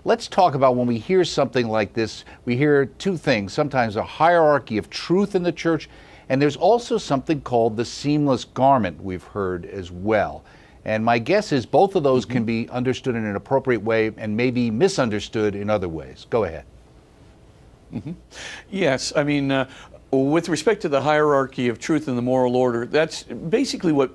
Let's talk about when we hear something like this, we hear two things. Sometimes a hierarchy of truth in the church, and there's also something called the seamless garment we've heard as well. And my guess is both of those can be understood in an appropriate way and maybe misunderstood in other ways. Go ahead. Yes, I mean, with respect to the hierarchy of truth and the moral order, that's basically what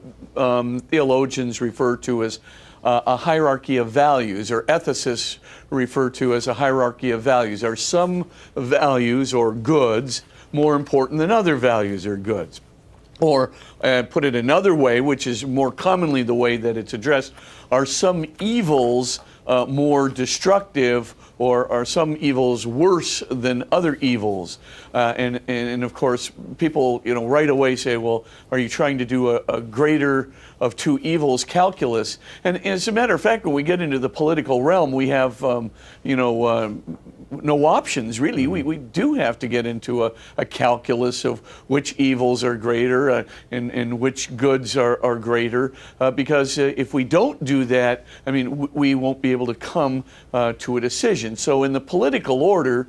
theologians refer to as a hierarchy of values, or ethicists refer to as a hierarchy of values. Are some values or goods more important than other values or goods? Or put it another way, which is more commonly the way that it's addressed, are some evils more destructive, or are some evils worse than other evils? And of course, people right away say, well, are you trying to do a greater of two evils calculus? And as a matter of fact, when we get into the political realm, we have no options, really. We do have to get into a calculus of which evils are greater and which goods are greater, because if we don't do that, I mean, we won't be able to come to a decision. So in the political order,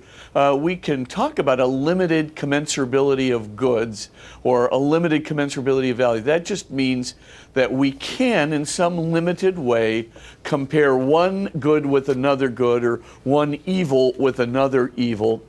we can talk about a limited commensurability of goods, or a limited commensurability of value. That just means that we can, in some limited way, compare one good with another good, or one evil with another evil,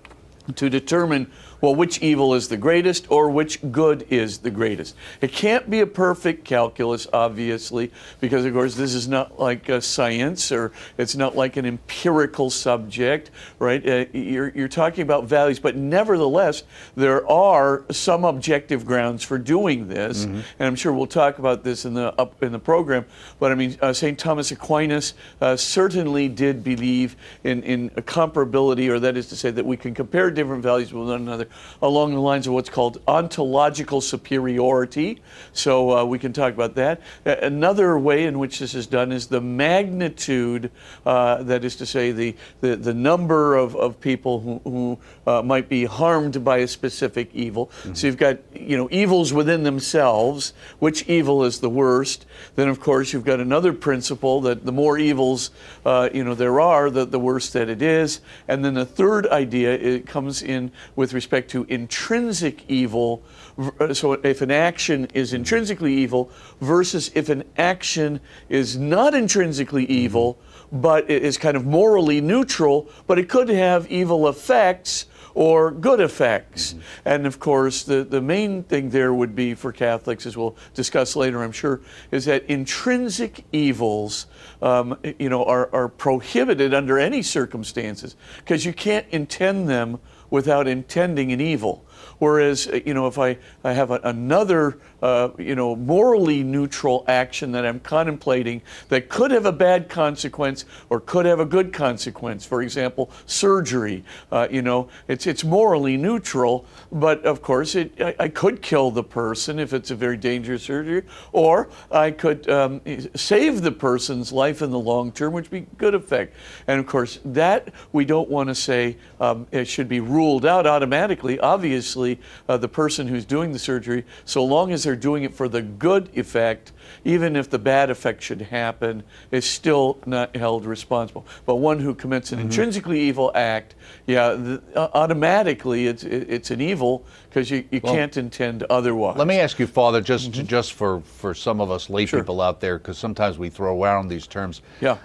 to determine, well, which evil is the greatest or which good is the greatest. It can't be a perfect calculus, obviously, because, of course, this is not like a science, or it's not like an empirical subject, right? You're talking about values, but nevertheless, there are some objective grounds for doing this, and I'm sure we'll talk about this in the program. But I mean, St. Thomas Aquinas certainly did believe in a comparability, or that is to say that we can compare different values with one another along the lines of what's called ontological superiority. So we can talk about that. Another way in which this is done is the magnitude, that is to say the number of people who might be harmed by a specific evil. So you've got evils within themselves. Which evil is the worst? Then of course you've got another principle that the more evils there are, the worse that it is. And then the third idea, it comes in with respect to intrinsic evil. So if an action is intrinsically evil versus if an action is not intrinsically evil, but it is kind of morally neutral, but it could have evil effects or good effects. And of course, the main thing there would be for Catholics, as we'll discuss later, I'm sure, is that intrinsic evils are prohibited under any circumstances, because you can't intend them without intending an evil. Whereas, if I have another, morally neutral action that I'm contemplating that could have a bad consequence or could have a good consequence, for example, surgery, it's morally neutral, but of course I could kill the person if it's a very dangerous surgery, or I could save the person's life in the long term, which would be good effect. And of course, that we don't want to say it should be ruled out automatically. Obviously, the person who's doing the surgery, so long as they're doing it for the good effect, even if the bad effect should happen, is still not held responsible. But one who commits an intrinsically evil act, automatically it's an evil, because you can't intend otherwise. Let me ask you, Father, just for some of us lay people out there, because sometimes we throw around these terms,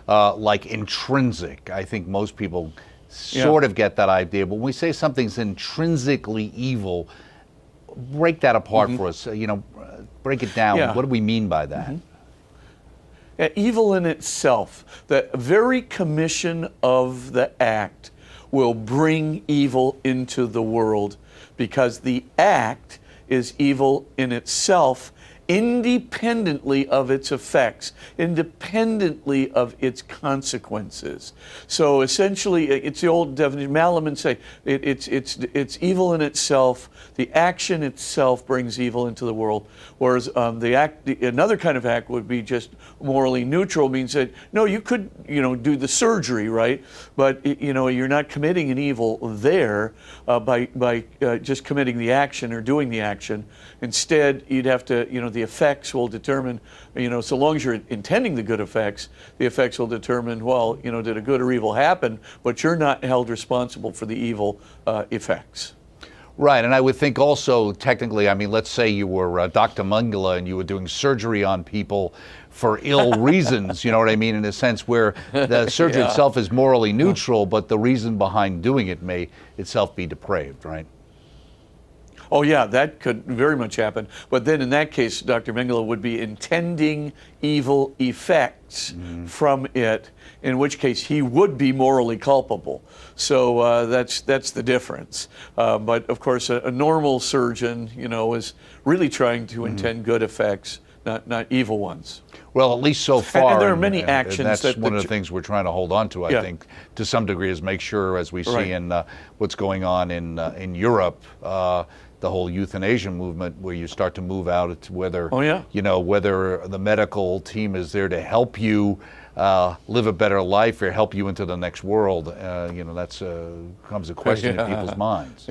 like intrinsic. I think most people sort of get that idea, but when we say something's intrinsically evil, break that apart for us. Break it down. What do we mean by that? Evil in itself, the very commission of the act will bring evil into the world, because the act is evil in itself, independently of its effects, independently of its consequences. So essentially, it's the old definition. Malamon say it's evil in itself. The action itself brings evil into the world, whereas another kind of act would be just morally neutral. Means that no, you could do the surgery, right? But you're not committing an evil there by just committing the action or doing the action. Instead, you'd have to the the effects will determine, so long as you're intending the good effects, the effects will determine, well, did a good or evil happen, but you're not held responsible for the evil effects. Right, and I would think also, technically, I mean, let's say you were Dr. Mengele and you were doing surgery on people for ill reasons, you know what I mean, in a sense where the surgery itself is morally neutral, but the reason behind doing it may itself be depraved, right? Oh yeah, that could very much happen. But then in that case, Dr. Mengele would be intending evil effects from it, in which case he would be morally culpable. So that's the difference. But of course, a normal surgeon, is really trying to intend good effects, not evil ones. Well, at least so far. And there are many actions. And that's one of the things we're trying to hold on to, I think, to some degree, is make sure, as we see in what's going on in Europe, the whole euthanasia movement, where you start to move out to whether, whether the medical team is there to help you live a better life or help you into the next world. That's becomes a question in people's minds.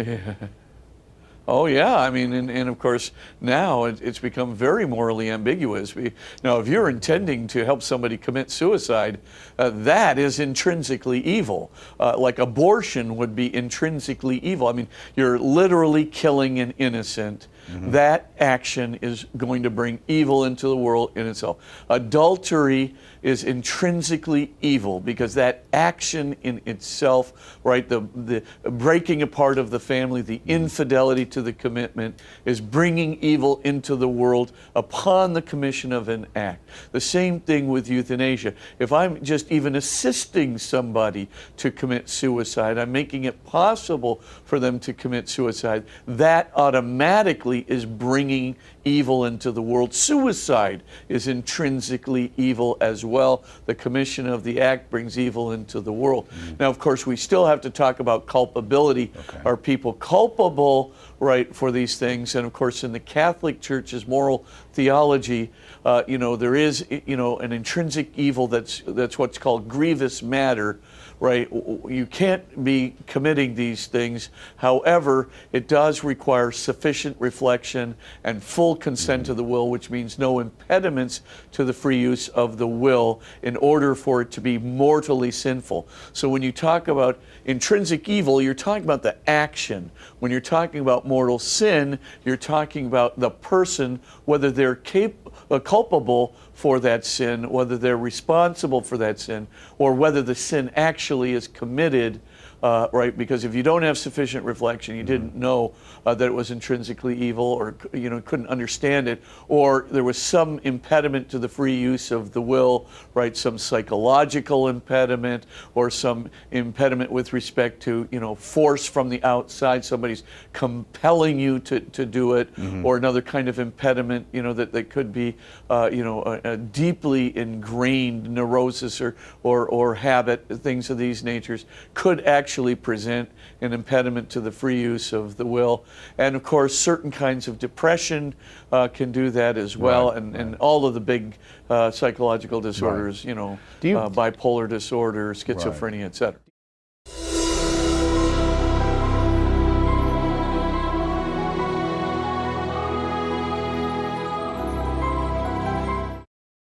Oh yeah, I mean, and of course now it's become very morally ambiguous. Now, if you're intending to help somebody commit suicide, that is intrinsically evil. Like abortion would be intrinsically evil. I mean, you're literally killing an innocent. That action is going to bring evil into the world in itself. Adultery is intrinsically evil because that action in itself, right, the breaking apart of the family, the infidelity to the commitment, is bringing evil into the world upon the commission of an act. The same thing with euthanasia. If I'm just even assisting somebody to commit suicide, I'm making it possible for them to commit suicide, that automatically is bringing evil into the world. Suicide is intrinsically evil as well. The commission of the act brings evil into the world. Now, of course, we still have to talk about culpability. Are people culpable, right, for these things? And of course, in the Catholic Church's moral theology, there is, an intrinsic evil that's what's called grievous matter. Right, you can't be committing these things. However, it does require sufficient reflection and full consent to the will, which means no impediments to the free use of the will in order for it to be mortally sinful. So when you talk about intrinsic evil, you're talking about the action. When you're talking about mortal sin, you're talking about the person, whether they're culpable for that sin, whether they're responsible for that sin, or whether the sin actually is committed, right? Because if you don't have sufficient reflection, you didn't know that it was intrinsically evil, or couldn't understand it, or there was some impediment to the free use of the will, right? Some psychological impediment, or some impediment with respect to force from the outside. Somebody's compelling you to do it, or another kind of impediment, that could be a deeply ingrained neurosis or habit, things of these natures, could actually present an impediment to the free use of the will. And of course, certain kinds of depression can do that as well, and all of the big psychological disorders, bipolar disorder, schizophrenia, etc.